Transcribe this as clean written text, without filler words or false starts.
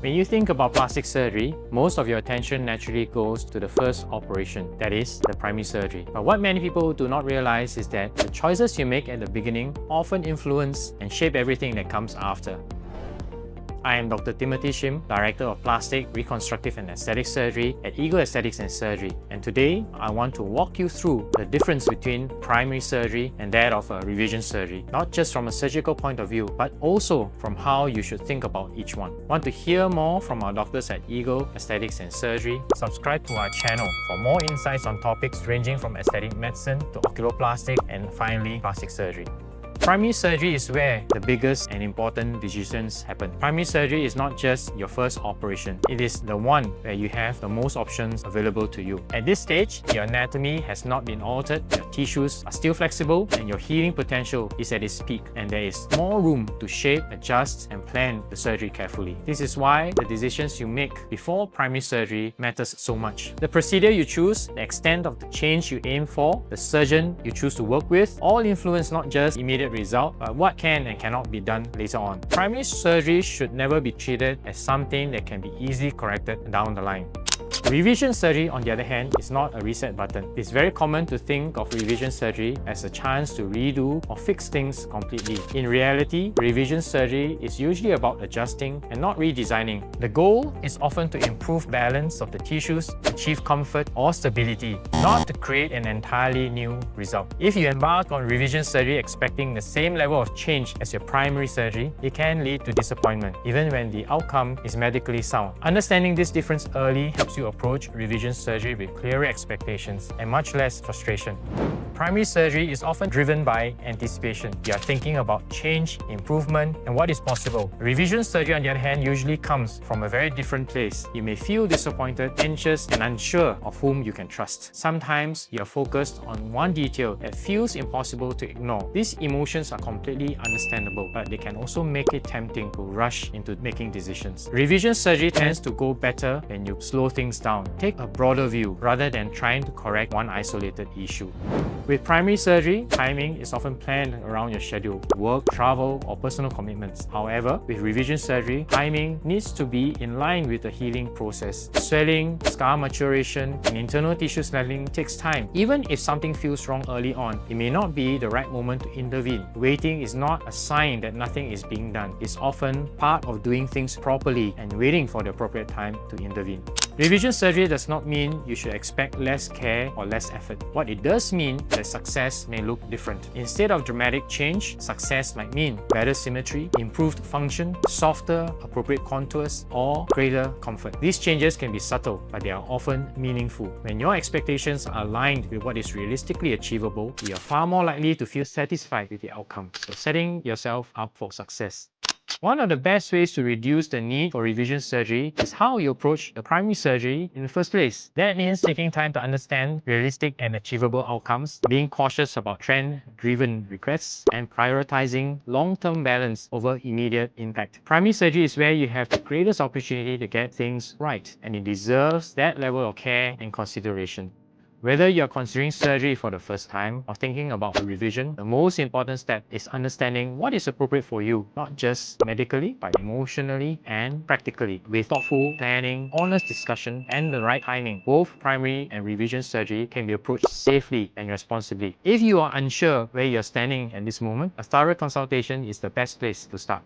When you think about plastic surgery, most of your attention naturally goes to the first operation, that is, the primary surgery. But what many people do not realize is that the choices you make at the beginning often influence and shape everything that comes after. I am Dr. Timothy Shim, Director of Plastic, Reconstructive and Aesthetic Surgery at Ego Aesthetics and Surgery. And today, I want to walk you through the difference between primary surgery and that of a revision surgery, not just from a surgical point of view, but also from how you should think about each one. Want to hear more from our doctors at Ego Aesthetics and Surgery? Subscribe to our channel for more insights on topics ranging from aesthetic medicine to oculoplastic and finally plastic surgery. Primary surgery is where the biggest and important decisions happen. Primary surgery is not just your first operation. It is the one where you have the most options available to you. At this stage, your anatomy has not been altered, your tissues are still flexible, and your healing potential is at its peak, and there is more room to shape, adjust, and plan the surgery carefully. This is why the decisions you make before primary surgery matters so much. The procedure you choose, the extent of the change you aim for, the surgeon you choose to work with, all influence not just immediate result, but what can and cannot be done later on. Primary surgery should never be treated as something that can be easily corrected down the line. Revision surgery, on the other hand, is not a reset button. It's very common to think of revision surgery as a chance to redo or fix things completely. In reality, revision surgery is usually about adjusting and not redesigning. The goal is often to improve balance of the tissues, achieve comfort or stability, not to create an entirely new result. If you embark on revision surgery expecting the same level of change as your primary surgery, it can lead to disappointment, even when the outcome is medically sound. Understanding this difference early helps you approach revision surgery with clearer expectations and much less frustration. Primary surgery is often driven by anticipation. You are thinking about change, improvement, and what is possible. Revision surgery, on the other hand, usually comes from a very different place. You may feel disappointed, anxious, and unsure of whom you can trust. Sometimes you are focused on one detail that feels impossible to ignore. These emotions are completely understandable, but they can also make it tempting to rush into making decisions. Revision surgery tends to go better when you slow things down. Take a broader view rather than trying to correct one isolated issue. With primary surgery, timing is often planned around your schedule, work, travel, or personal commitments. However, with revision surgery, timing needs to be in line with the healing process. Swelling, scar maturation, and internal tissue settling takes time. Even if something feels wrong early on, it may not be the right moment to intervene. Waiting is not a sign that nothing is being done. It's often part of doing things properly and waiting for the appropriate time to intervene. Revision surgery does not mean you should expect less care or less effort. What it does mean that success may look different. Instead of dramatic change, success might mean better symmetry, improved function, softer, appropriate contours, or greater comfort. These changes can be subtle, but they are often meaningful. When your expectations are aligned with what is realistically achievable, you are far more likely to feel satisfied with the outcome. So setting yourself up for success. One of the best ways to reduce the need for revision surgery is how you approach the primary surgery in the first place. That means taking time to understand realistic and achievable outcomes, being cautious about trend-driven requests, and prioritizing long-term balance over immediate impact. Primary surgery is where you have the greatest opportunity to get things right, and it deserves that level of care and consideration. Whether you're considering surgery for the first time or thinking about a revision, the most important step is understanding what is appropriate for you, not just medically, but emotionally and practically. With thoughtful planning, honest discussion, and the right timing, both primary and revision surgery can be approached safely and responsibly. If you are unsure where you're standing at this moment, a thorough consultation is the best place to start.